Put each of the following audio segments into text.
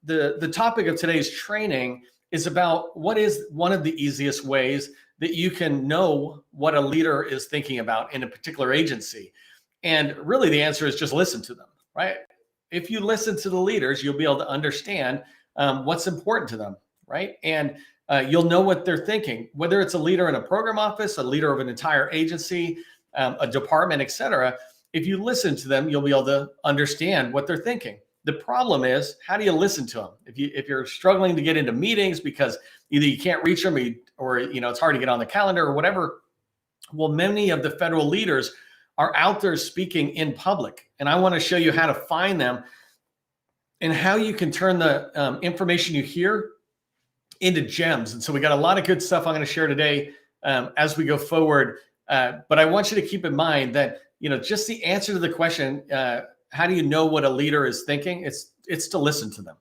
the topic of today's training is about what is one of the easiest ways that you can know what a leader is thinking about in a particular agency. And really the answer is just listen to them, right? If you listen to the leaders, you'll be able to understand what's important to them, right? And you'll know what they're thinking, whether it's a leader in a program office, a leader of an entire agency, a department, et cetera. If you listen to them, you'll be able to understand what they're thinking. The problem is, how do you listen to them? If you're struggling to get into meetings because either you can't reach them or it's hard to get on the calendar or whatever, well, many of the federal leaders are out there speaking in public. And I want to show you how to find them and how you can turn the information you hear into gems. And so we got a lot of good stuff I'm going to share today as we go forward. But I want you to keep in mind that, just the answer to the question, how do you know what a leader is thinking? It's to listen to them.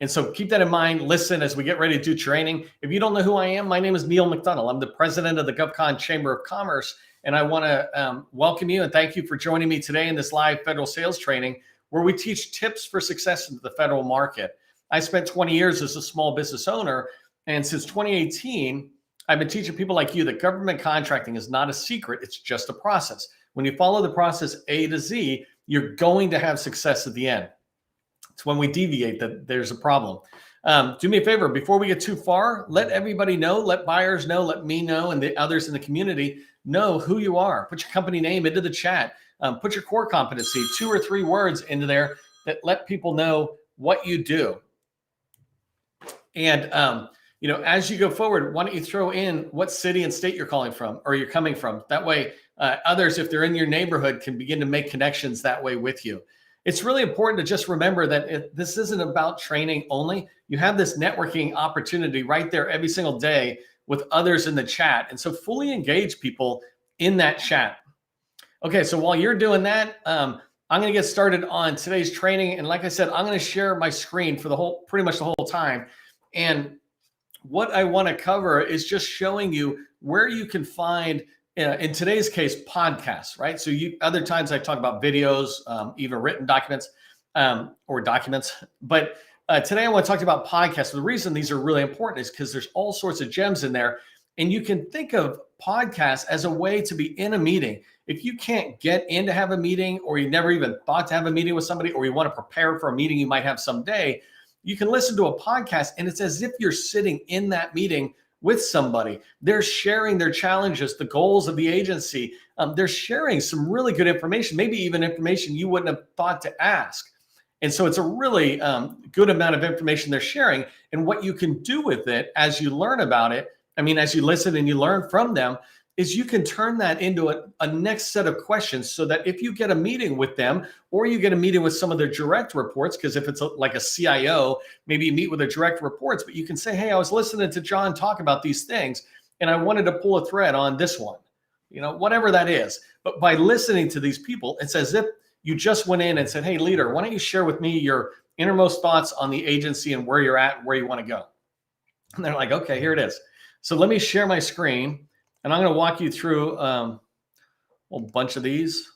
And so keep that in mind. Listen as we get ready to do training. If you don't know who I am, my name is Neil McDonald. I'm the president of the GovCon Chamber of Commerce. And I want to welcome you and thank you for joining me today in this live federal sales training where we teach tips for success in the federal market. I spent 20 years as a small business owner. And since 2018, I've been teaching people like you that government contracting is not a secret. It's just a process. When you follow the process A to Z, you're going to have success at the end. It's when we deviate that there's a problem. Do me a favor, before we get too far, let everybody know, let buyers know, let me know, and the others in the community know who you are. Put your company name into the chat. Put your core competency, 2 or 3 words into there that let people know what you do. And, as you go forward, why don't you throw in what city and state you're calling from or you're coming from? That way, others, if they're in your neighborhood, can begin to make connections that way with you. It's really important to just remember that this isn't about training only. You have this networking opportunity right there every single day with others in the chat. And so fully engage people in that chat. Okay, so while you're doing that, I'm going to get started on today's training. And like I said, I'm going to share my screen for pretty much the whole time. And what I want to cover is just showing you where you can find, in today's case, podcasts, right? So other times I talk about videos, even written documents or documents. But today I want to talk about podcasts. The reason these are really important is because there's all sorts of gems in there. And you can think of podcasts as a way to be in a meeting. If you can't get in to have a meeting, or you never even thought to have a meeting with somebody, or you want to prepare for a meeting you might have someday, you can listen to a podcast and it's as if you're sitting in that meeting with somebody. They're sharing their challenges, the goals of the agency. They're sharing some really good information, maybe even information you wouldn't have thought to ask. And so it's a really good amount of information they're sharing. And what you can do with it as you learn about it, as you listen and you learn from them, is you can turn that into a next set of questions so that if you get a meeting with them or you get a meeting with some of their direct reports, because if it's like a CIO, maybe you meet with their direct reports, but you can say, hey, I was listening to John talk about these things and I wanted to pull a thread on this one, whatever that is. But by listening to these people, it's as if you just went in and said, hey, leader, why don't you share with me your innermost thoughts on the agency and where you're at and where you want to go? And they're like, okay, here it is. So let me share my screen. And I'm going to walk you through a whole bunch of these.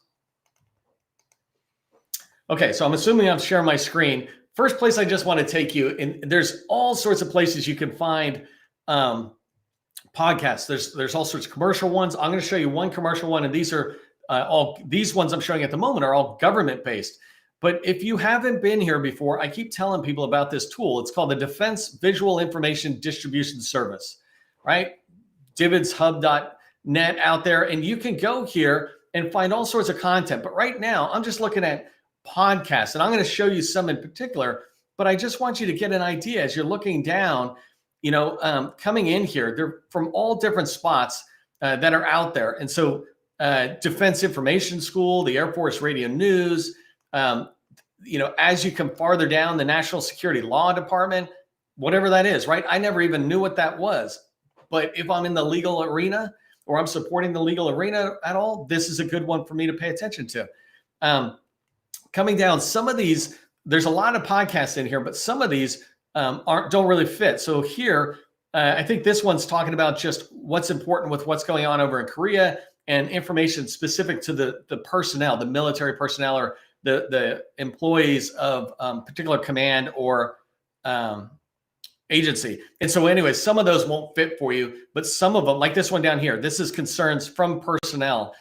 Okay, so I'm assuming I'm sharing my screen. First place I just want to take you, and there's all sorts of places you can find podcasts. There's all sorts of commercial ones. I'm going to show you one commercial one, and these are these ones I'm showing at the moment are all government-based. But if you haven't been here before, I keep telling people about this tool. It's called the Defense Visual Information Distribution Service, right? DividsHub.net out there, and you can go here and find all sorts of content. But right now, I'm just looking at podcasts, and I'm going to show you some in particular. But I just want you to get an idea as you're looking down, coming in here. They're from all different spots that are out there. And so Defense Information School, the Air Force Radio News, as you come farther down, the National Security Law Department, whatever that is, right? I never even knew what that was. But if I'm in the legal arena or I'm supporting the legal arena at all, this is a good one for me to pay attention to. Coming down, some of these, there's a lot of podcasts in here, but some of these don't really fit. So here, I think this one's talking about just what's important with what's going on over in Korea and information specific to the personnel, the military personnel or the employees of particular command or agency. And so anyways, some of those won't fit for you, but some of them, like this one down here, this is concerns from personnel.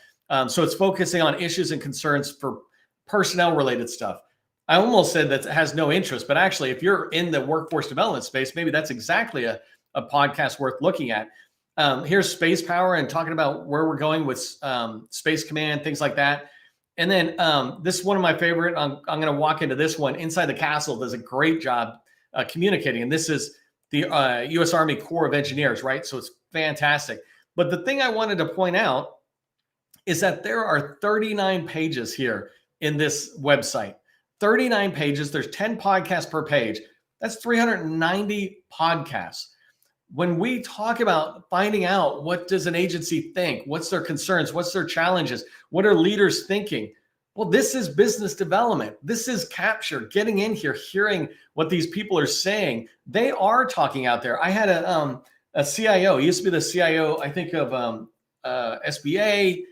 So it's focusing on issues and concerns for personnel related stuff. I almost said that it has no interest, but actually, if you're in the workforce development space, maybe that's exactly a podcast worth looking at. Here's space power and talking about where we're going with Space Command, things like that. And then this is one of my favorite. I'm going to walk into this one. Inside the Castle does a great job communicating. And this is the U.S. Army Corps of Engineers, right? So it's fantastic. But the thing I wanted to point out is that there are 39 pages here in this website. 39 pages. There's 10 podcasts per page. That's 390 podcasts. When we talk about finding out what does an agency think, what's their concerns, what's their challenges, what are leaders thinking? Well, this is business development. This is capture, getting in here, hearing what these people are saying. They are talking out there. I had a CIO. He used to be the CIO, I think, of SBA.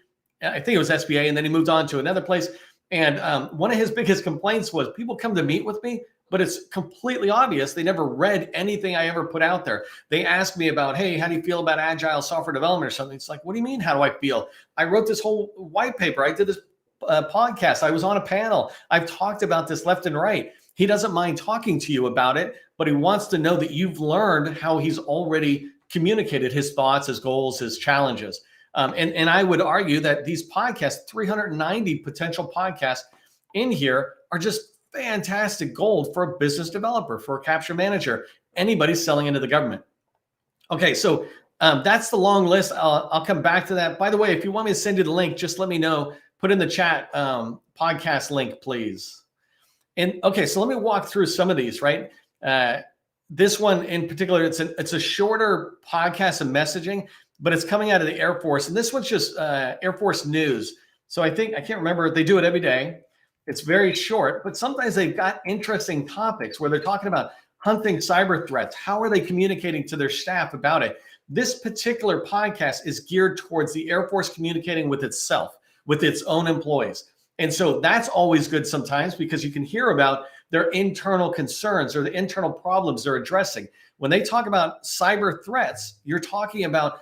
I think it was SBA, and then he moved on to another place. And one of his biggest complaints was people come to meet with me, but it's completely obvious they never read anything I ever put out there. They asked me about, hey, how do you feel about agile software development or something? It's like, what do you mean, how do I feel? I wrote this whole white paper. I did this podcast. I was on a panel. I've talked about this left and right. He doesn't mind talking to you about it, but he wants to know that you've learned how he's already communicated his thoughts, his goals, his challenges. And I would argue that these podcasts, 390 potential podcasts in here, are just fantastic gold for a business developer, for a capture manager, anybody selling into the government. Okay, so that's the long list. I'll come back to that. By the way, if you want me to send you the link, just let me know. Put in the chat podcast link, please. And okay, so let me walk through some of these, right? This one in particular, it's a shorter podcast and messaging, but it's coming out of the Air Force. And this one's just Air Force news. So I can't remember, they do it every day. It's very short, but sometimes they've got interesting topics where they're talking about hunting cyber threats. How are they communicating to their staff about it? This particular podcast is geared towards the Air Force communicating with itself, with its own employees. And so that's always good sometimes because you can hear about their internal concerns or the internal problems they're addressing. When they talk about cyber threats, you're talking about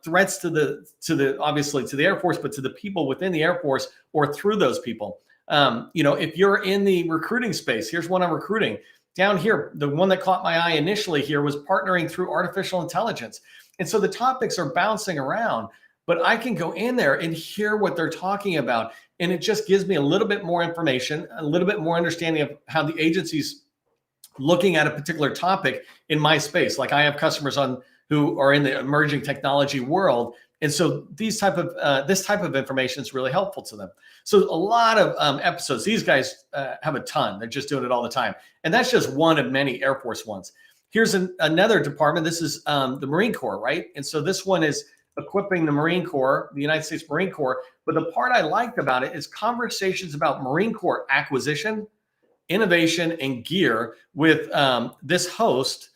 threats to the obviously to the Air Force, but to the people within the Air Force or through those people. If you're in the recruiting space, here's one I'm recruiting. Down here, the one that caught my eye initially here was partnering through artificial intelligence. And so the topics are bouncing around, but I can go in there and hear what they're talking about. And it just gives me a little bit more information, a little bit more understanding of how the agency's looking at a particular topic in my space. Like I have customers who are in the emerging technology world. And so this type of information is really helpful to them. So a lot of episodes, these guys have a ton. They're just doing it all the time. And that's just one of many Air Force ones. Here's another department. This is the Marine Corps, right? And so this one is equipping the Marine Corps, the United States Marine Corps. But the part I liked about it is conversations about Marine Corps acquisition, innovation, and gear with this host.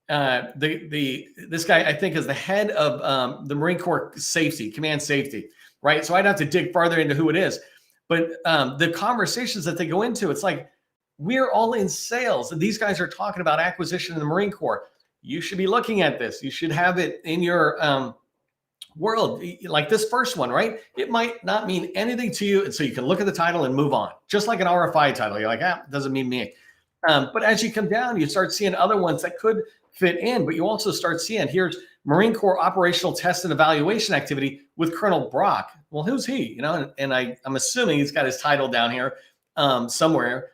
This guy, I think, is the head of the Marine Corps safety, command safety, right? So I'd have to dig farther into who it is. But the conversations that they go into, it's like, we're all in sales. And these guys are talking about acquisition in the Marine Corps. You should be looking at this. You should have it in your world. Like this first one, right? It might not mean anything to you. And so you can look at the title and move on. Just like an RFI title. You're like, it doesn't mean me. But as you come down, you start seeing other ones that could fit in, but you also start seeing here's Marine Corps operational test and evaluation activity with Colonel Brock. Well, who's he? And I'm assuming he's got his title down here somewhere.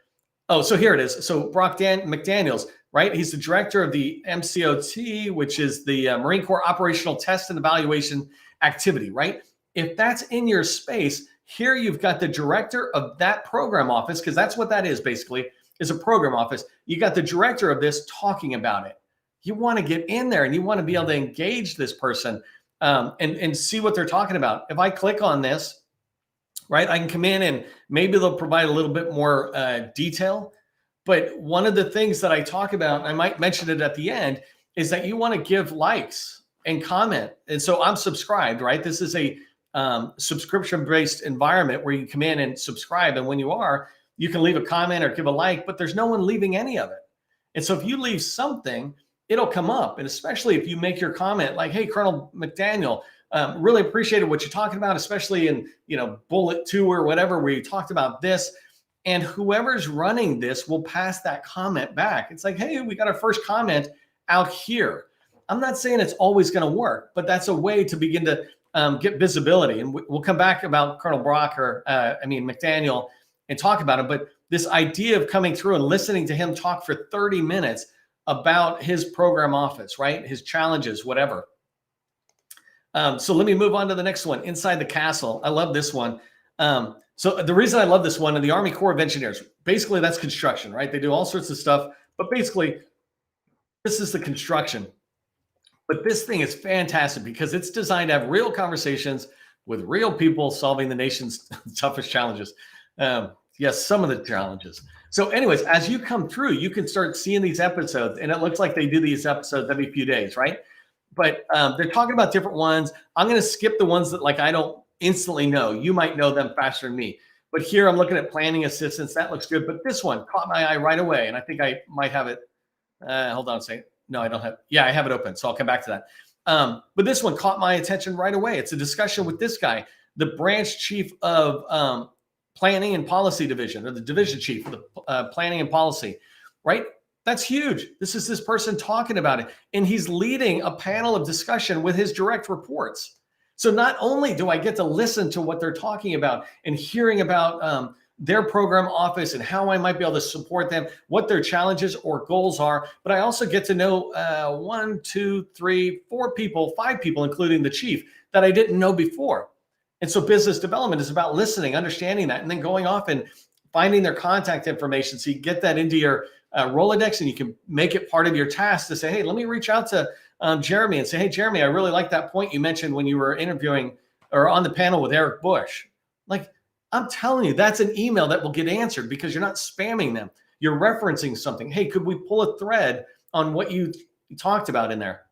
Oh, so here it is. So Brock McDaniels, right? He's the director of the MCOT, which is the Marine Corps operational test and evaluation activity, right? If that's in your space, here you've got the director of that program office, because that's what that is basically, is a program office. You got the director of this talking about it. You want to get in there and you want to be able to engage this person and see what they're talking about. If I click on this, right, I can come in and maybe they'll provide a little bit more detail. But one of the things that I talk about, and I might mention it at the end, is that you want to give likes and comment. And so I'm subscribed, right? This is a subscription-based environment where you come in and subscribe. And when you are, you can leave a comment or give a like, but there's no one leaving any of it. And so if you leave something, it'll come up. And especially if you make your comment like, hey, Colonel McDaniel, really appreciated what you're talking about, especially in, bullet 2 or whatever, where you talked about this. And whoever's running this will pass that comment back. It's like, hey, we got our first comment out here. I'm not saying it's always going to work, but that's a way to begin to get visibility. And we'll come back about Colonel Brock or McDaniel and talk about it. But this idea of coming through and listening to him talk for 30 minutes about his program office, right? His challenges, whatever. So let me move on to the next one, Inside the Castle. I love this one. So the reason I love this one, in the Army Corps of Engineers, basically that's construction, right? They do all sorts of stuff, but basically this is the construction. But this thing is fantastic because it's designed to have real conversations with real people solving the nation's toughest challenges. Yes, some of the challenges. So anyways, as you come through, you can start seeing these episodes, and it looks like they do these episodes every few days, right? But they're talking about different ones. I'm going to skip the ones that I don't instantly know. You might know them faster than me. But here I'm looking at planning assistance. That looks good. But this one caught my eye right away. And I think I might have it. Hold on a second. No, I don't have. Yeah, I have it open. So I'll come back to that. But this one caught my attention right away. It's a discussion with this guy, the branch chief of planning and policy division, or the division chief of the planning and policy, right? That's huge. This is this person talking about it. And he's leading a panel of discussion with his direct reports. So not only do I get to listen to what they're talking about and hearing about their program office and how I might be able to support them, what their challenges or goals are, but I also get to know 1, 2, 3, 4 people, 5 people, including the chief, that I didn't know before. And so business development is about listening, understanding that, and then going off and finding their contact information so you get that into your Rolodex, and you can make it part of your task to say, hey, let me reach out to Jeremy and say, hey, Jeremy, I really like that point you mentioned when you were interviewing or on the panel with Eric Bush. Like, I'm telling you, that's an email that will get answered because you're not spamming them. You're referencing something. Hey, could we pull a thread on what you talked about in there?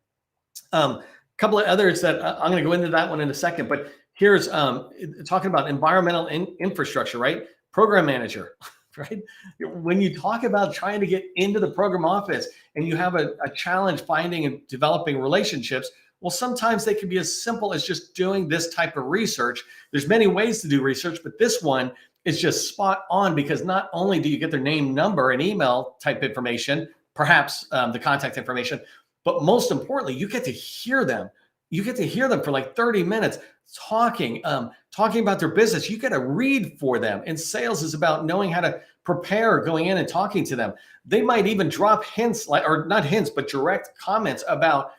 A couple of others that I'm going to go into that one in a second, but here's talking about environmental infrastructure, right? Program manager, right? When you talk about trying to get into the program office and you have a challenge finding and developing relationships, well, sometimes they can be as simple as just doing this type of research. There's many ways to do research, but this one is just spot on because not only do you get their name, number, and email type information, perhaps the contact information, but most importantly, you get to hear them. You get to hear them for like 30 minutes talking about their business. You get to read for them. And sales is about knowing how to prepare going in and talking to them. They might even drop hints, or not hints, but direct comments about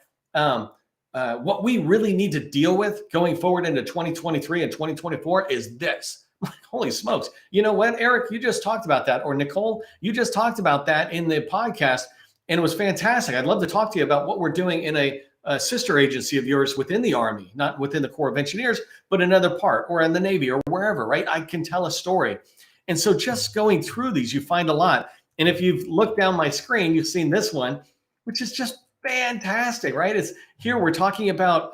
what we really need to deal with going forward into 2023 and 2024 is this. Holy smokes. You know what, Eric, you just talked about that. Or Nicole, you just talked about that in the podcast, and it was fantastic. I'd love to talk to you about what we're doing in a sister agency of yours within the Army, not within the Corps of Engineers, but another part, or in the Navy, or wherever, right? I can tell a story. And so just going through these, you find a lot. And if you've looked down my screen, you've seen this one, which is just fantastic, right? It's here we're talking about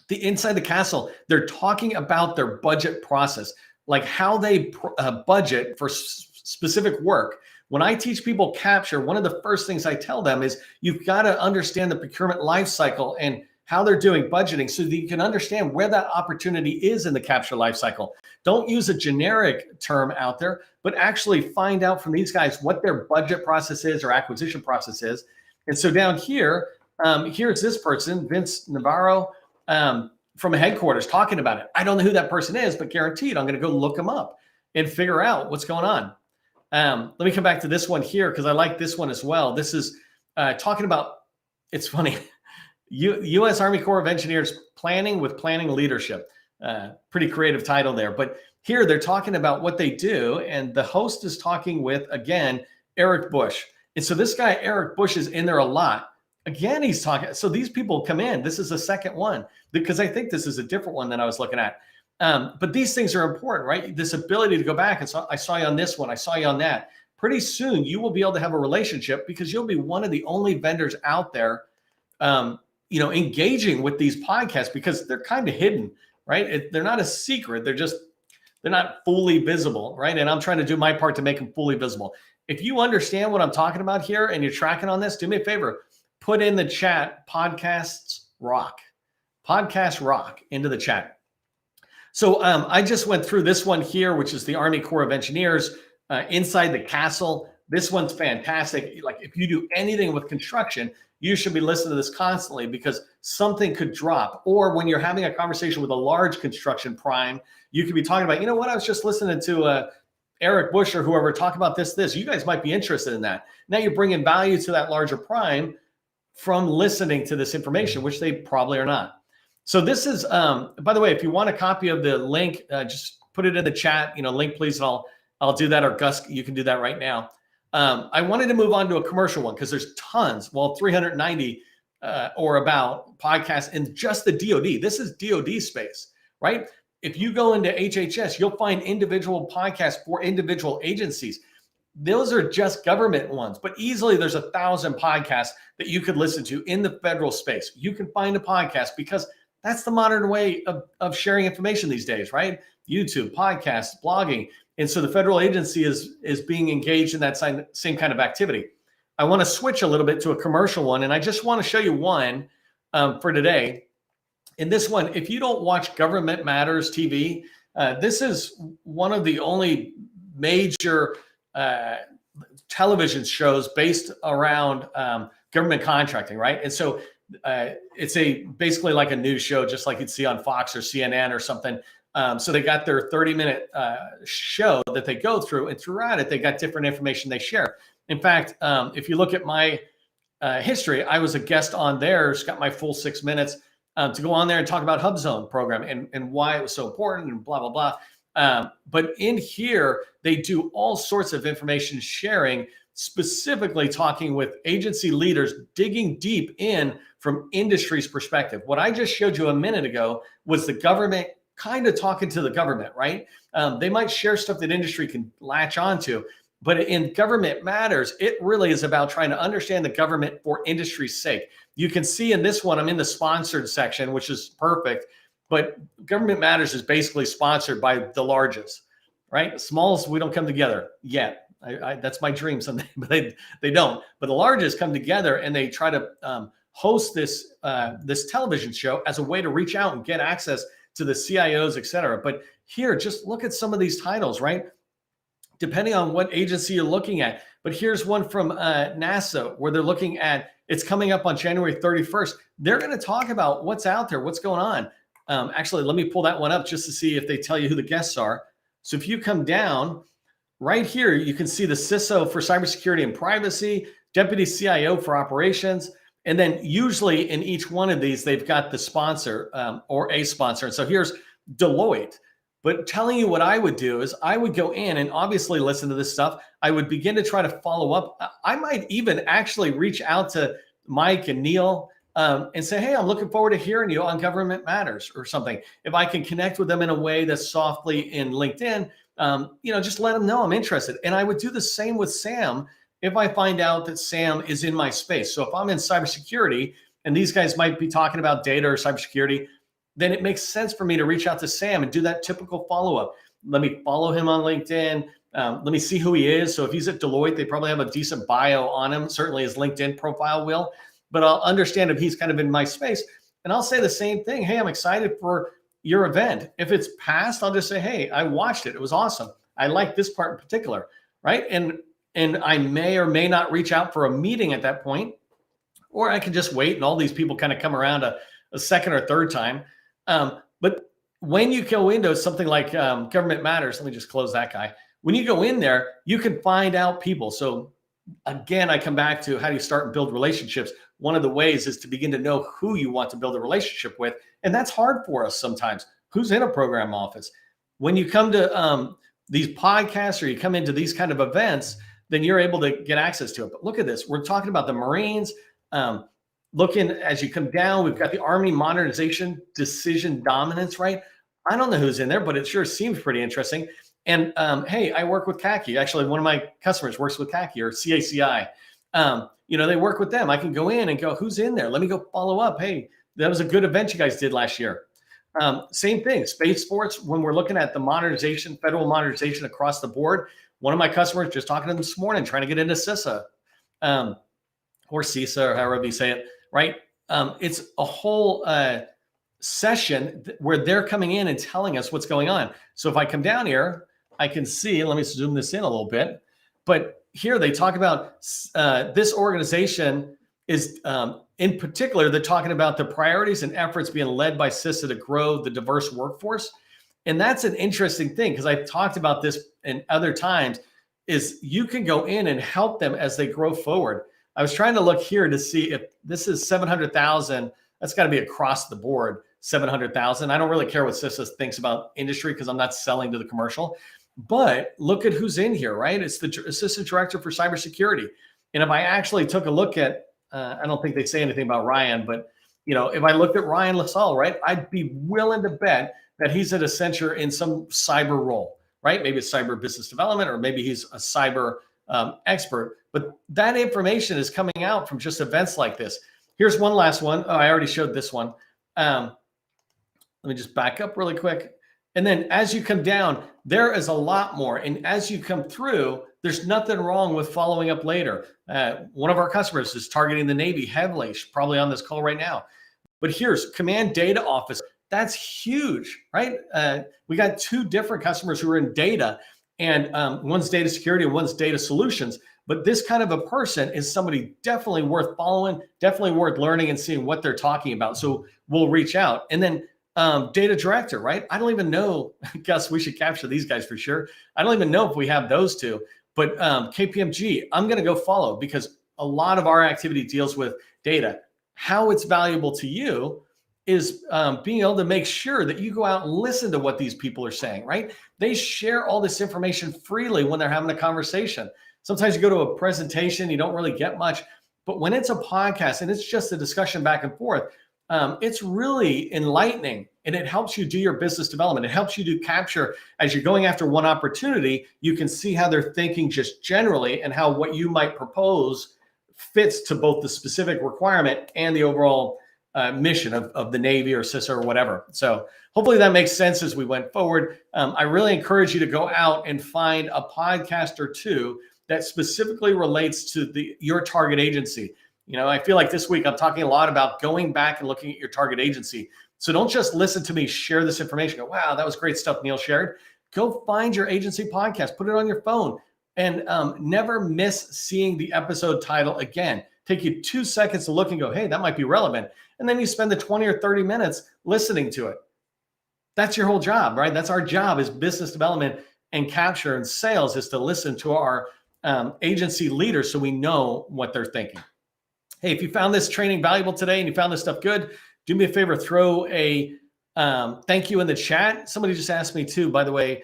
the Inside the Castle. They're talking about their budget process, like how they budget for specific work. When I teach people capture, one of the first things I tell them is you've got to understand the procurement life cycle and how they're doing budgeting so that you can understand where that opportunity is in the capture life cycle. Don't use a generic term out there, but actually find out from these guys what their budget process is or acquisition process is. And so down here, here's this person, Vince Navarro, from headquarters talking about it. I don't know who that person is, but guaranteed I'm going to go look them up and figure out what's going on. Let me come back to this one here because I like this one as well. This is talking about, it's funny, U.S. Army Corps of Engineers Planning with Planning Leadership. Pretty creative title there. But here they're talking about what they do. And the host is talking with, again, Eric Bush. And so this guy, Eric Bush, is in there a lot. Again, he's talking. So these people come in. This is the second one because I think this is a different one than I was looking at. But these things are important, right? This ability to go back and so I saw you on this one. I saw you on that. Pretty soon you will be able to have a relationship because you'll be one of the only vendors out there, engaging with these podcasts because they're kind of hidden. right? They're not a secret. They're not fully visible, right? And I'm trying to do my part to make them fully visible. If you understand what I'm talking about here and you're tracking on this, do me a favor, put in the chat, podcasts rock. Podcast rock into the chat. So I just went through this one here, which is the Army Corps of Engineers inside the castle. This one's fantastic. Like if you do anything with construction, you should be listening to this constantly because something could drop. Or when you're having a conversation with a large construction prime, you could be talking about, you know what, I was just listening to Eric Bush or whoever talk about this. You guys might be interested in that. Now you're bringing value to that larger prime from listening to this information, which they probably are not. So this is, by the way, if you want a copy of the link, just put it in the chat, link please, and I'll do that, or Gus, you can do that right now. I wanted to move on to a commercial one because there's tons, 390 or about podcasts in just the DoD. This is DoD space, right? If you go into HHS, you'll find individual podcasts for individual agencies. Those are just government ones, but easily there's 1,000 podcasts that you could listen to in the federal space. You can find a podcast because that's the modern way of sharing information these days, right? YouTube, podcasts, blogging. And so the federal agency is being engaged in that same kind of activity. I want to switch a little bit to a commercial one, and I just want to show you one for today. In this one, if you don't watch Government Matters TV, this is one of the only major television shows based around government contracting, right? And so it's basically like a news show, just like you'd see on Fox or CNN or something. So they got their 30-minute show that they go through, and throughout it, they got different information they share. In fact, if you look at my history, I was a guest on theirs, got my full 6 minutes to go on there and talk about HubZone program and why it was so important and blah, blah, blah. But in here, they do all sorts of information sharing, specifically talking with agency leaders, digging deep in from industry's perspective. What I just showed you a minute ago was the government kind of talking to the government, right? They might share stuff that industry can latch onto, but in Government Matters, it really is about trying to understand the government for industry's sake. You can see in this one, I'm in the sponsored section, which is perfect, but Government Matters is basically sponsored by the largest, right? The smallest, we don't come together yet. That's my dream someday, but they don't. But the largest come together and they try to host this television show as a way to reach out and get access to the CIOs, et cetera. But here, just look at some of these titles, right? Depending on what agency you're looking at. But here's one from NASA where they're looking at, it's coming up on January 31st. They're going to talk about what's out there, what's going on. Actually, let me pull that one up just to see if they tell you who the guests are. So if you come down right here, you can see the CISO for cybersecurity and privacy, deputy CIO for operations. And then usually in each one of these, they've got the sponsor or a sponsor. And so here's Deloitte. But telling you what I would do is I would go in and obviously listen to this stuff. I would begin to try to follow up. I might even actually reach out to Mike and Neil and say, hey, I'm looking forward to hearing you on Government Matters or something. If I can connect with them in a way that's softly in LinkedIn, just let them know I'm interested. And I would do the same with Sam if I find out that Sam is in my space. So if I'm in cybersecurity and these guys might be talking about data or cybersecurity, then it makes sense for me to reach out to Sam and do that typical follow-up. Let me follow him on LinkedIn. Let me see who he is. So if he's at Deloitte, they probably have a decent bio on him. Certainly his LinkedIn profile will, but I'll understand if he's kind of in my space. And I'll say the same thing. Hey, I'm excited for your event. If it's past, I'll just say, hey, I watched it. It was awesome. I like this part in particular, right? And I may or may not reach out for a meeting at that point, or I can just wait and all these people kind of come around a second or third time. But when you go into something like Government Matters, let me just close that guy. When you go in there, you can find out people. So again, I come back to how do you start and build relationships? One of the ways is to begin to know who you want to build a relationship with. And that's hard for us sometimes. Who's in a program office? When you come to these podcasts or you come into these kind of events, then you're able to get access to it. But look at this. We're talking about the Marines. Looking as you come down, we've got the Army Modernization Decision Dominance, right? I don't know who's in there, but it sure seems pretty interesting. And hey, I work with CACI. Actually, one of my customers works with CACI or CACI. They work with them. I can go in and go, who's in there? Let me go follow up. Hey, that was a good event you guys did last year. Same thing, Space Force, when we're looking at the modernization, federal modernization across the board, one of my customers, just talking to them this morning, trying to get into CISA, um, or CISA, or however you say it, right? It's a whole session where they're coming in and telling us what's going on. So if I come down here, I can see, let me zoom this in a little bit, but here they talk about this organization is, in particular, they're talking about the priorities and efforts being led by CISA to grow the diverse workforce. And that's an interesting thing, because I've talked about this in other times, is you can go in and help them as they grow forward. I was trying to look here to see if this is 700,000. That's got to be across the board, 700,000. I don't really care what CISA thinks about industry because I'm not selling to the commercial. But look at who's in here, right? It's the Assistant Director for Cybersecurity. And if I actually took a look at, I don't think they say anything about Ryan, but if I looked at Ryan LaSalle, right, I'd be willing to bet that he's at Accenture in some cyber role, right? Maybe it's cyber business development, or maybe he's a cyber expert. But that information is coming out from just events like this. Here's one last one. Oh, I already showed this one. Let me just back up really quick. And then as you come down, there is a lot more. And as you come through, there's nothing wrong with following up later. One of our customers is targeting the Navy heavily. She's probably on this call right now. But here's Command Data Office. That's huge, right? We got two different customers who are in data, and one's data security and one's data solutions. But this kind of a person is somebody definitely worth following, definitely worth learning and seeing what they're talking about. So we'll reach out. And then data director, right? I don't even know, Gus, we should capture these guys for sure. I don't even know if we have those two, but KPMG, I'm going to go follow, because a lot of our activity deals with data. How it's valuable to you is being able to make sure that you go out and listen to what these people are saying, right? They share all this information freely when they're having a conversation. Sometimes you go to a presentation, you don't really get much, but when it's a podcast and it's just a discussion back and forth, it's really enlightening, and it helps you do your business development. It helps you to capture, as you're going after one opportunity, you can see how they're thinking just generally, and how what you might propose fits to both the specific requirement and the overall mission of the Navy or CISA or whatever. So hopefully that makes sense as we went forward. I really encourage you to go out and find a podcast or two that specifically relates to your target agency. I feel like this week I'm talking a lot about going back and looking at your target agency. So don't just listen to me share this information. Go, wow, that was great stuff Neil shared. Go find your agency podcast, put it on your phone, and never miss seeing the episode title again. Take you 2 seconds to look and go, hey, that might be relevant. And then you spend the 20 or 30 minutes listening to it. That's your whole job, right? That's our job, is business development and capture and sales, is to listen to our agency leaders so we know what they're thinking. Hey, if you found this training valuable today and you found this stuff good, do me a favor, throw a thank you in the chat. Somebody just asked me too, by the way,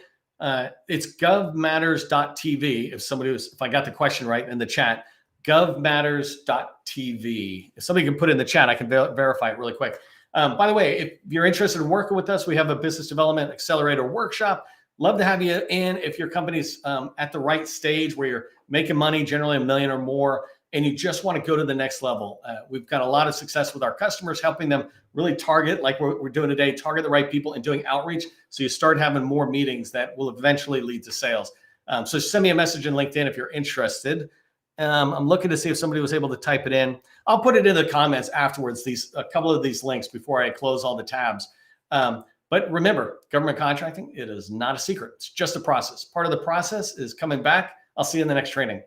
it's govmatters.tv. If I got the question right in the chat, govmatters.tv. If somebody can put it in the chat, I can verify it really quick. By the way, if you're interested in working with us, we have a business development accelerator workshop. Love to have you in. If your company's at the right stage where you're making money, generally $1 million or more, and you just want to go to the next level. We've got a lot of success with our customers, helping them really target, like we're doing today, target the right people and doing outreach. So you start having more meetings that will eventually lead to sales. So send me a message in LinkedIn if you're interested. I'm looking to see if somebody was able to type it in. I'll put it in the comments afterwards, a couple of these links, before I close all the tabs. But remember, government contracting, it is not a secret. It's just a process. Part of the process is coming back. I'll see you in the next training.